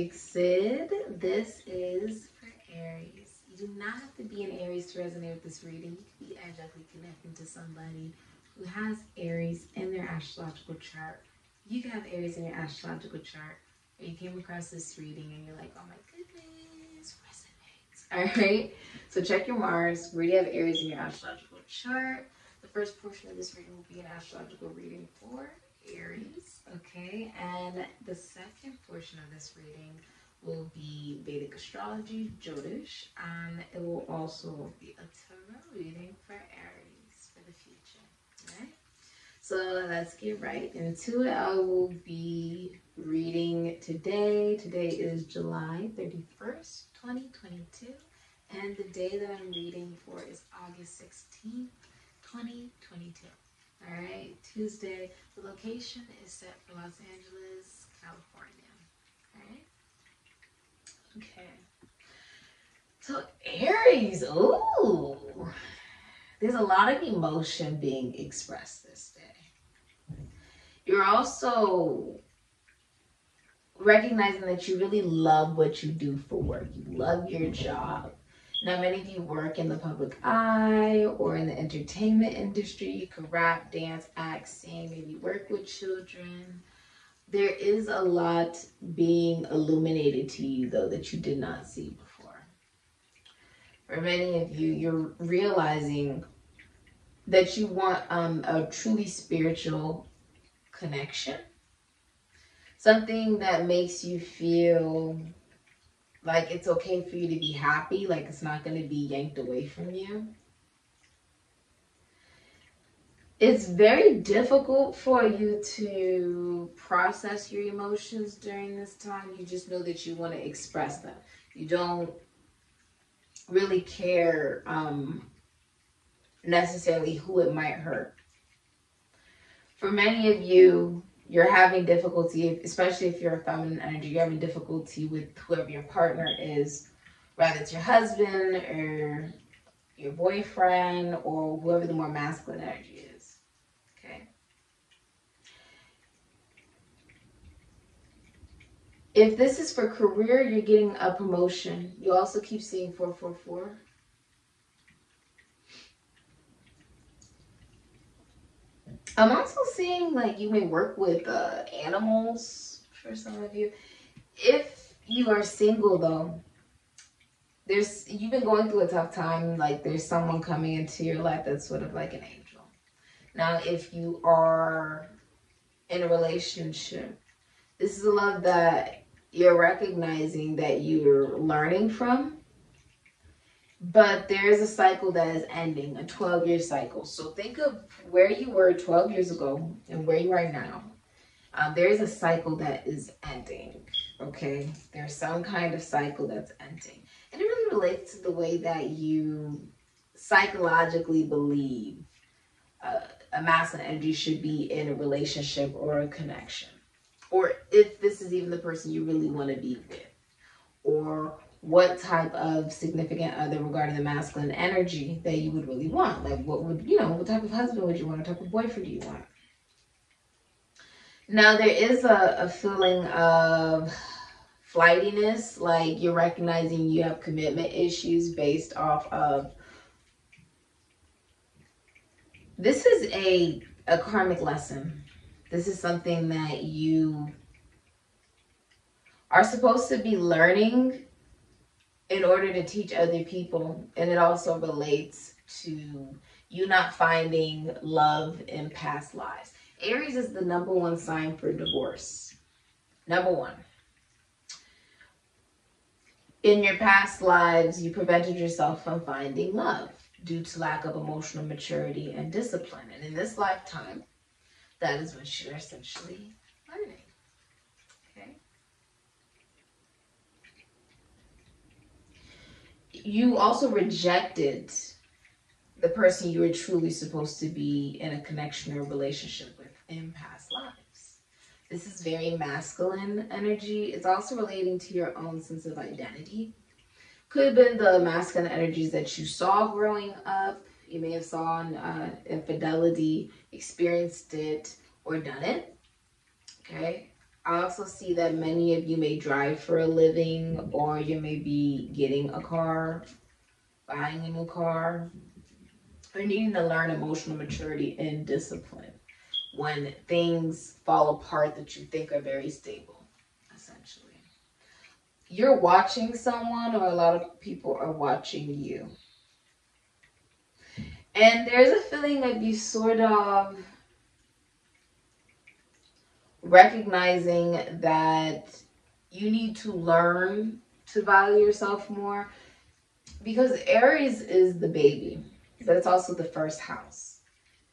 Sikiksyd. This is for Aries. You do not have to be an Aries to resonate with this reading. You can be energetically connecting to somebody who has Aries in their astrological chart. You can have Aries in your astrological chart, or you came across this reading and you're like, oh my goodness, resonates. All right, so check your Mars. Where do you have Aries in your astrological chart? The first portion of this reading will be an astrological reading for Aries, okay? And the second portion of this reading will be Vedic astrology, Jyotish, and it will also be a tarot reading for Aries for the future, right? So let's get right into it. I will be reading today. Today is July 31st, 2022, and the day that I'm reading for is August 16th, 2022. All right, Tuesday. The location is set for Los Angeles, California. All right. Okay. So Aries, ooh, there's a lot of emotion being expressed this day. You're also recognizing that you really love what you do for work. You love your job. Now, many of you work in the public eye or in the entertainment industry. You can rap, dance, act, sing, maybe work with children. There is a lot being illuminated to you, though, that you did not see before. For many of you, you're realizing that you want a truly spiritual connection. Something that makes you feel like it's okay for you to be happy, like it's not going to be yanked away from you. It's very difficult for you to process your emotions during this time. You just know that you want to express them. You don't really care necessarily who it might hurt. For many of you, you're having difficulty, especially if you're a feminine energy, you're having difficulty with whoever your partner is, whether it's your husband or your boyfriend or whoever the more masculine energy is, okay? If this is for career, you're getting a promotion. You also keep seeing 444. I'm also seeing like you may work with animals for some of you. If you are single though, you've been going through a tough time. Like there's someone coming into your life that's sort of like an angel. Now, if you are in a relationship, this is a love that you're recognizing that you're learning from. But there is a cycle that is ending, a 12-year cycle. So think of where you were 12 years ago and where you are now. There is a cycle that is ending, okay? There's some kind of cycle that's ending. And it really relates to the way that you psychologically believe a masculine energy should be in a relationship or a connection. Or if this is even the person you really want to be with. Or what type of significant other regarding the masculine energy that you would really want. Like what type of husband would you want? What type of boyfriend do you want? Now there is a feeling of flightiness, like you're recognizing you have commitment issues based off of, this is a karmic lesson. This is something that you are supposed to be learning in order to teach other people. And it also relates to you not finding love in past lives. Aries is the #1 sign for divorce. #1. In your past lives, you prevented yourself from finding love due to lack of emotional maturity and discipline. And in this lifetime, that is what you're essentially learning. Okay? You also rejected the person you were truly supposed to be in a connection or relationship with in past lives. This is very masculine energy. It's also relating to your own sense of identity. Could have been the masculine energies that you saw growing up. You may have saw infidelity, experienced it, or done it. Okay? I also see that many of you may drive for a living, or you may be getting a car, buying a new car, or needing to learn emotional maturity and discipline when things fall apart that you think are very stable, essentially. You're watching someone, or a lot of people are watching you. And there's a feeling of you sort of recognizing that you need to learn to value yourself more, because Aries is the baby, but it's also the first house.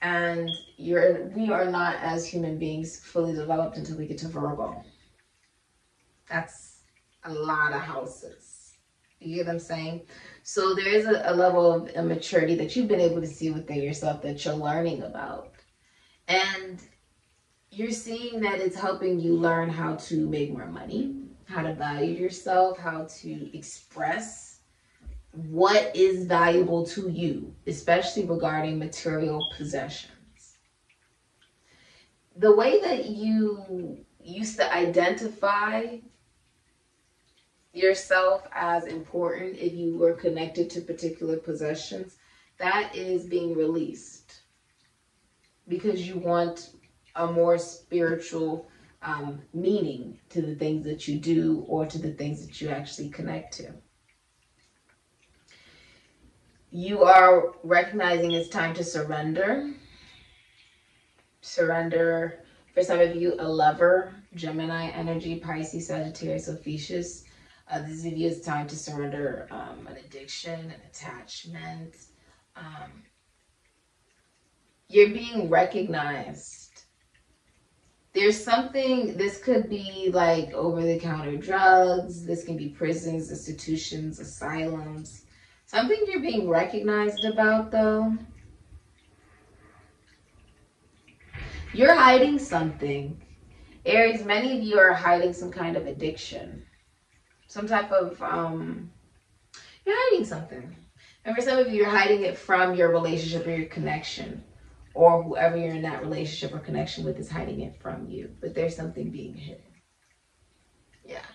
And we are not, as human beings, fully developed until we get to Virgo. That's a lot of houses. You get what I'm saying? So there is a level of immaturity that you've been able to see within yourself that you're learning about. And you're seeing that it's helping you learn how to make more money, how to value yourself, how to express what is valuable to you, especially regarding material possessions. The way that you used to identify yourself as important if you were connected to particular possessions, that is being released, because you want a more spiritual meaning to the things that you do, or to the things that you actually connect to. You are recognizing it's time to surrender. Surrender, for some of you, a lover, Gemini energy, Pisces, Sagittarius, Ophiuchus. This of you, it's time to surrender an addiction, an attachment. You're being recognized. There's something, this could be like over-the-counter drugs. This can be prisons, institutions, asylums. Something you're being recognized about, though. You're hiding something. Aries, many of you are hiding some kind of addiction. Some type of, you're hiding something. And for some of you, you're hiding it from your relationship or your connection. Or whoever you're in that relationship or connection with is hiding it from you. But there's something being hidden. Yeah.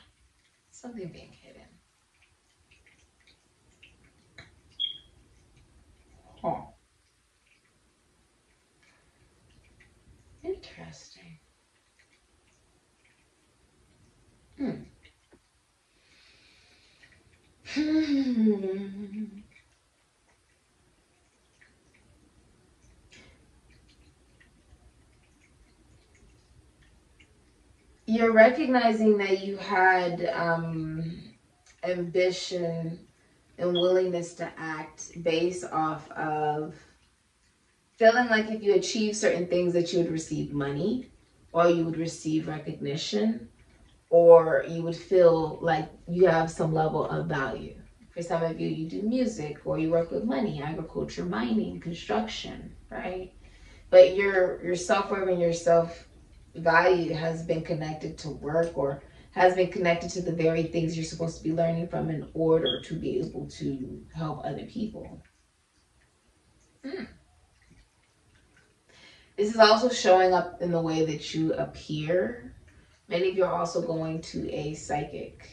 Something being hidden. Huh. Interesting. You're recognizing that you had ambition and willingness to act based off of feeling like if you achieve certain things that you would receive money, or you would receive recognition, or you would feel like you have some level of value. For some of you, you do music, or you work with money, agriculture, mining, construction, right? But your self-worth and your self-value has been connected to work, or has been connected to the very things you're supposed to be learning from in order to be able to help other people. This is also showing up in the way that you appear. Many of you are also going to a psychic.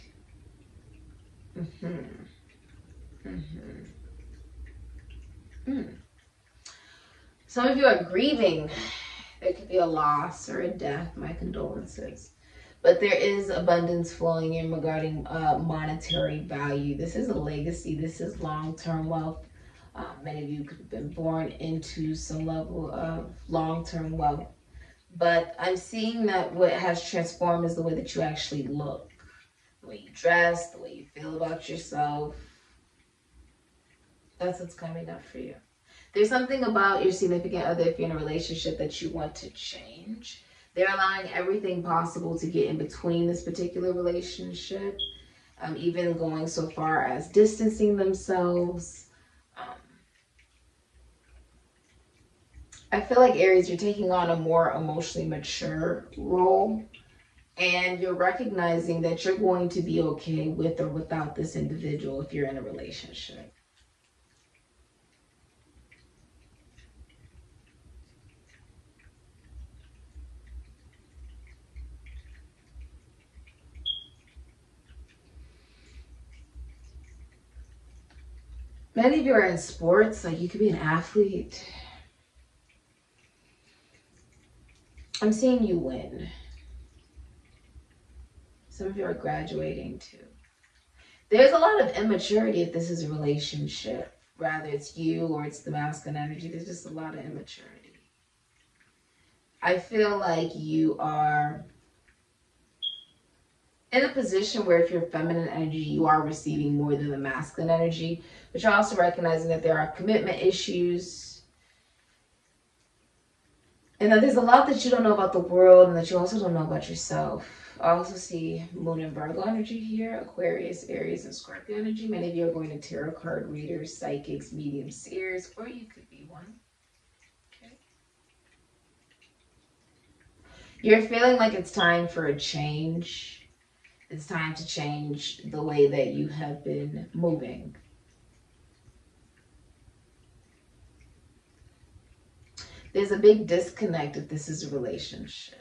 Some of you are grieving. There could be a loss or a death. My condolences. But there is abundance flowing in regarding monetary value. This is a legacy. This is long-term wealth. Many of you could have been born into some level of long-term wealth. But I'm seeing that what has transformed is the way that you actually look. The way you dress, the way you feel about yourself. That's what's coming up for you. There's something about your significant other, if you're in a relationship, that you want to change. They're allowing everything possible to get in between this particular relationship. Even going so far as distancing themselves. I feel like, Aries, you're taking on a more emotionally mature role. And you're recognizing that you're going to be okay with or without this individual if you're in a relationship. Many of you are in sports, like you could be an athlete. I'm seeing you win. Some of you are graduating too. There's a lot of immaturity if this is a relationship. Rather it's you or it's the masculine energy. There's just a lot of immaturity. I feel like you are in a position where if you're feminine energy, you are receiving more than the masculine energy. But you're also recognizing that there are commitment issues. And that there's a lot that you don't know about the world and that you also don't know about yourself. I also see Moon and Virgo energy here, Aquarius, Aries, and Scorpio energy. Many of you are going to tarot card readers, psychics, mediums, seers, or you could be one. Okay. You're feeling like it's time for a change. It's time to change the way that you have been moving. There's a big disconnect if this is a relationship.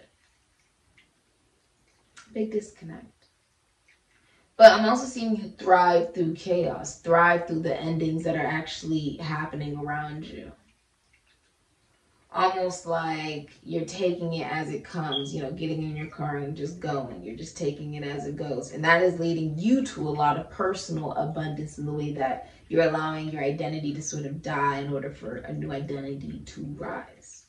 Big disconnect. But I'm also seeing you thrive through chaos, thrive through the endings that are actually happening around you. Almost like you're taking it as it comes, you know, getting in your car and just going. You're just taking it as it goes. And that is leading you to a lot of personal abundance in the way that you're allowing your identity to sort of die in order for a new identity to rise.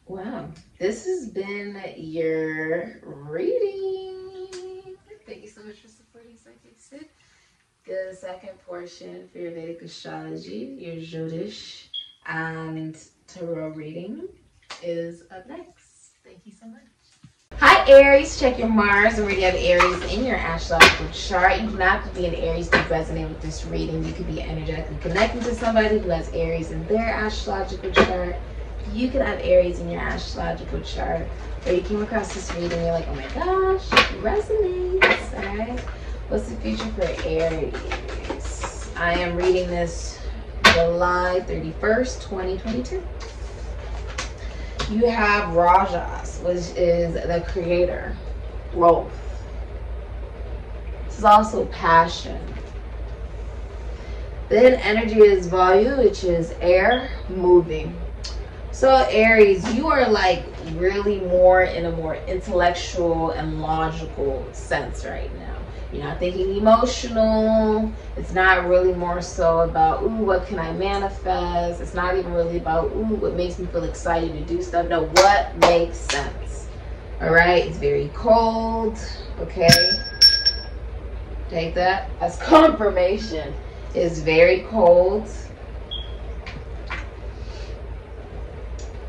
Wow, this has been your reading. Thank you so much for supporting Sikiksyd. The second portion for your Vedic astrology, your Jyotish and tarot reading is up next. Thank you so much. Hi Aries, check your Mars. Already have Aries in your astrological chart. You do not have to be an Aries to resonate with this reading. You could be energetically connecting to somebody who has Aries in their astrological chart. You could have Aries in your astrological chart, or you came across this reading and you're like, oh my gosh, it resonates. All right, what's the future for Aries? I am reading this July 31st, 2022. You have Rajas, which is the creator, growth. This is also passion. Then energy is Vayu, which is air, moving. So Aries, you are like really more in a more intellectual and logical sense right now. You're not thinking emotional. It's not really more so about, ooh, what can I manifest? It's not even really about, ooh, what makes me feel excited to do stuff. No, what makes sense? All right, it's very cold, okay? Take that as confirmation. It's very cold.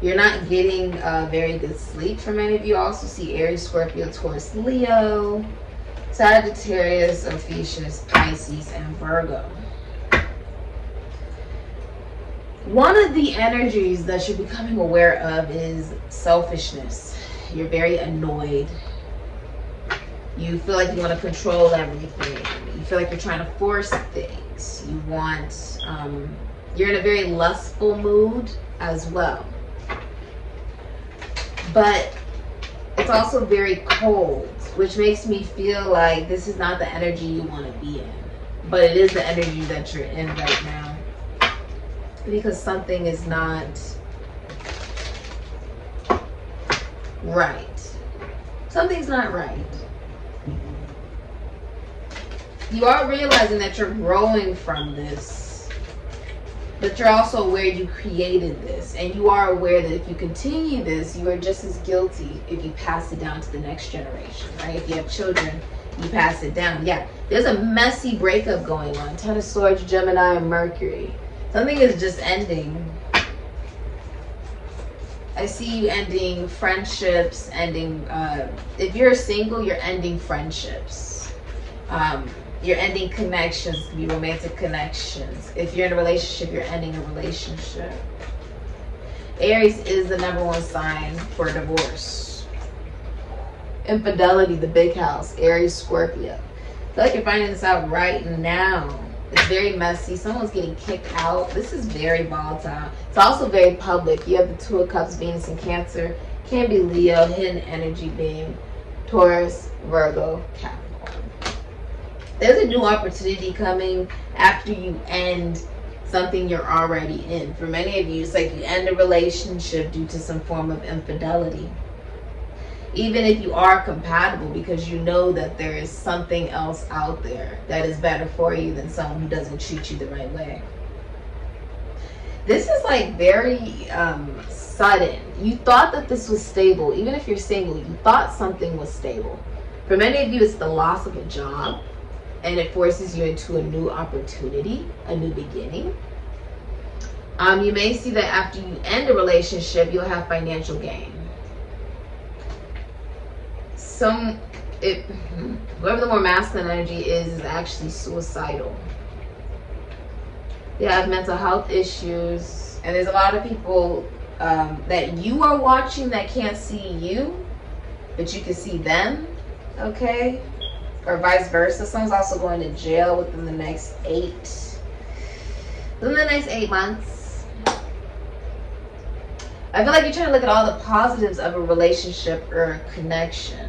You're not getting very good sleep for many of you. Also see Aries, Scorpio, Taurus, Leo, Sagittarius, Ophiuchus, Pisces, and Virgo. One of the energies that you're becoming aware of is selfishness. You're very annoyed. You feel like you want to control everything. You feel like you're trying to force things. You want, you're in a very lustful mood as well. But it's also very cold, which makes me feel like this is not the energy you want to be in. But it is the energy that you're in right now. Because something is not right. Something's not right. You are realizing that you're growing from this. But you're also aware you created this. And you are aware that if you continue this, you are just as guilty if you pass it down to the next generation, right? If you have children, you pass it down. Yeah, there's a messy breakup going on. Ten of Swords, Gemini, and Mercury. Something is just ending. I see you ending friendships, ending, if you're single, you're ending friendships. You're ending connections. It could be romantic connections. If you're in a relationship, you're ending a relationship. Aries is the #1 sign for divorce. Infidelity, the big house. Aries, Scorpio. I feel like you're finding this out right now. It's very messy. Someone's getting kicked out. This is very volatile. It's also very public. You have the Two of Cups, Venus in Cancer. Can be Leo, hidden energy being Taurus, Virgo, Capricorn. There's a new opportunity coming after you end something you're already in. For many of you, it's like you end a relationship due to some form of infidelity. Even if you are compatible, because you know that there is something else out there that is better for you than someone who doesn't treat you the right way. This is like very sudden. You thought that this was stable. Even if you're single, you thought something was stable. For many of you, it's the loss of a job, and it forces you into a new opportunity, a new beginning. You may see that after you end a relationship, you'll have financial gain. Whoever the more masculine energy is actually suicidal. They have mental health issues, and there's a lot of people that you are watching that can't see you, but you can see them, okay? Or vice versa. Someone's also going to jail within the next 8 months. I feel like you're trying to look at all the positives of a relationship or a connection,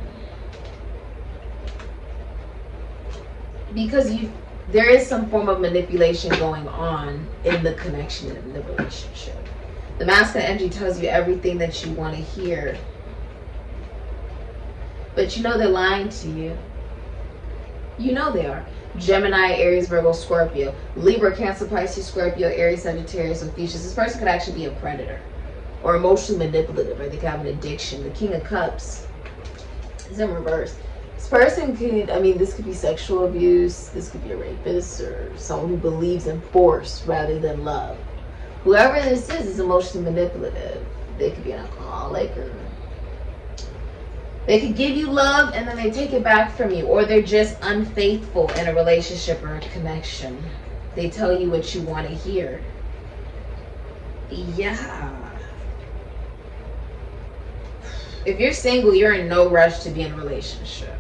because there is some form of manipulation going on in the connection and in the relationship. The masculine energy tells you everything that you want to hear, but you know they're lying to you. You know they are. Gemini, Aries, Virgo, Scorpio, Libra, Cancer, Pisces, Scorpio, Aries, Sagittarius, and Thesis. This person could actually be a predator or emotionally manipulative, or they could have an addiction. The King of Cups is in reverse. This person could, this could be sexual abuse, this could be a rapist, or someone who believes in force rather than love. Whoever this is emotionally manipulative. They could be an alcoholic, or they could give you love and then they take it back from you, or they're just unfaithful in a relationship or a connection. They tell you what you want to hear. Yeah. If you're single, you're in no rush to be in a relationship.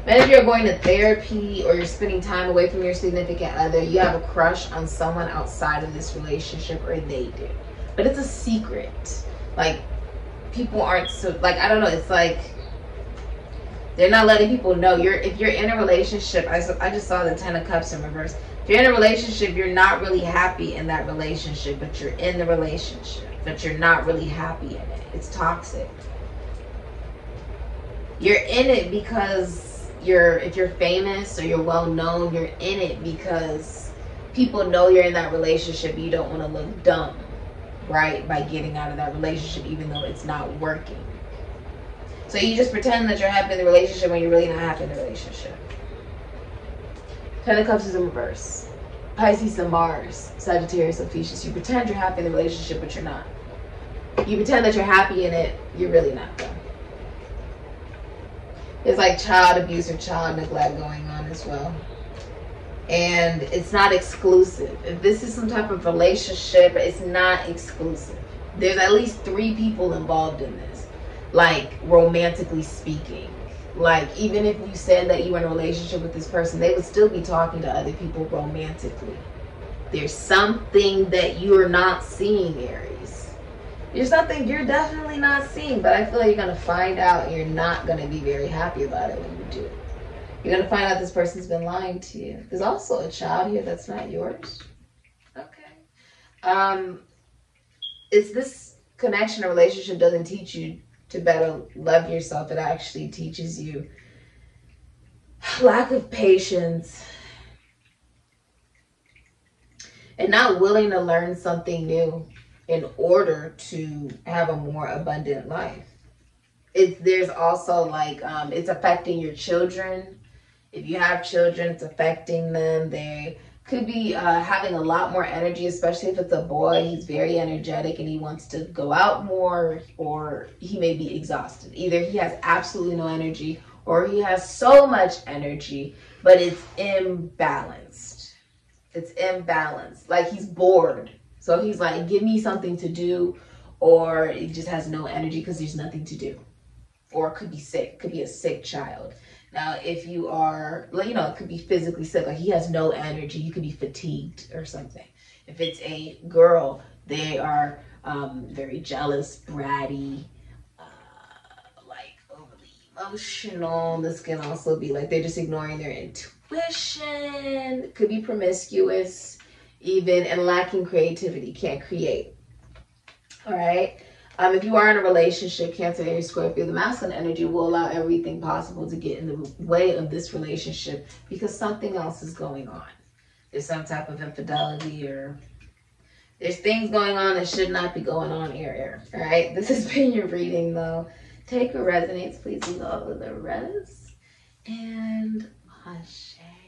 Many of you are going to therapy, or you're spending time away from your significant other. You have a crush on someone outside of this relationship, or they do. But it's a secret. Like, people aren't so, like, I don't know, it's like they're not letting people know. If you're in a relationship, I just saw the 10 of Cups in reverse. If you're in a relationship, you're not really happy in that relationship, but you're in the relationship, but you're not really happy in it. It's toxic. You're in it because if you're famous or you're well known, you're in it because people know you're in that relationship. You don't want to look dumb, right, by getting out of that relationship, even though it's not working. So you just pretend that you're happy in the relationship when you're really not happy in the relationship. 10 of Cups is in reverse. Pisces and Mars, Sagittarius and Thesis. You pretend you're happy in the relationship, but you're not. You pretend that you're happy in it, you're really not, though. There's like child abuse or child neglect going on as well. And it's not exclusive. If this is some type of relationship, it's not exclusive. There's at least 3 people involved in this, like romantically speaking. Like, even if you said that you were in a relationship with this person, they would still be talking to other people romantically. There's something that you're not seeing, Aries. There's something you're definitely not seeing, but I feel like you're going to find out, and you're not going to be very happy about it when you do. You're going to find out this person's been lying to you. There's also a child here that's not yours. Okay. It's this connection or relationship doesn't teach you to better love yourself. It actually teaches you lack of patience and not willing to learn something new in order to have a more abundant life. There's also like, it's affecting your children. If you have children, it's affecting them. They could be having a lot more energy, especially if it's a boy. He's very energetic and he wants to go out more, or he may be exhausted. Either he has absolutely no energy, or he has so much energy, but it's imbalanced. It's imbalanced. Like, he's bored. So he's like, give me something to do, or he just has no energy because there's nothing to do. Or it could be sick. It could be a sick child. Now, if you are, it could be physically sick. Like, he has no energy. You could be fatigued or something. If it's a girl, they are very jealous, bratty, like overly emotional. This can also be like they're just ignoring their intuition. Could be promiscuous, even, and lacking creativity. Can't create. All right. If you are in a relationship, Cancer, Aries, Scorpio, the masculine energy will allow everything possible to get in the way of this relationship because something else is going on. There's some type of infidelity, or there's things going on that should not be going on here. All right. This has been your reading, though. Take what resonates. Please leave all of the rest. And CASHAPP.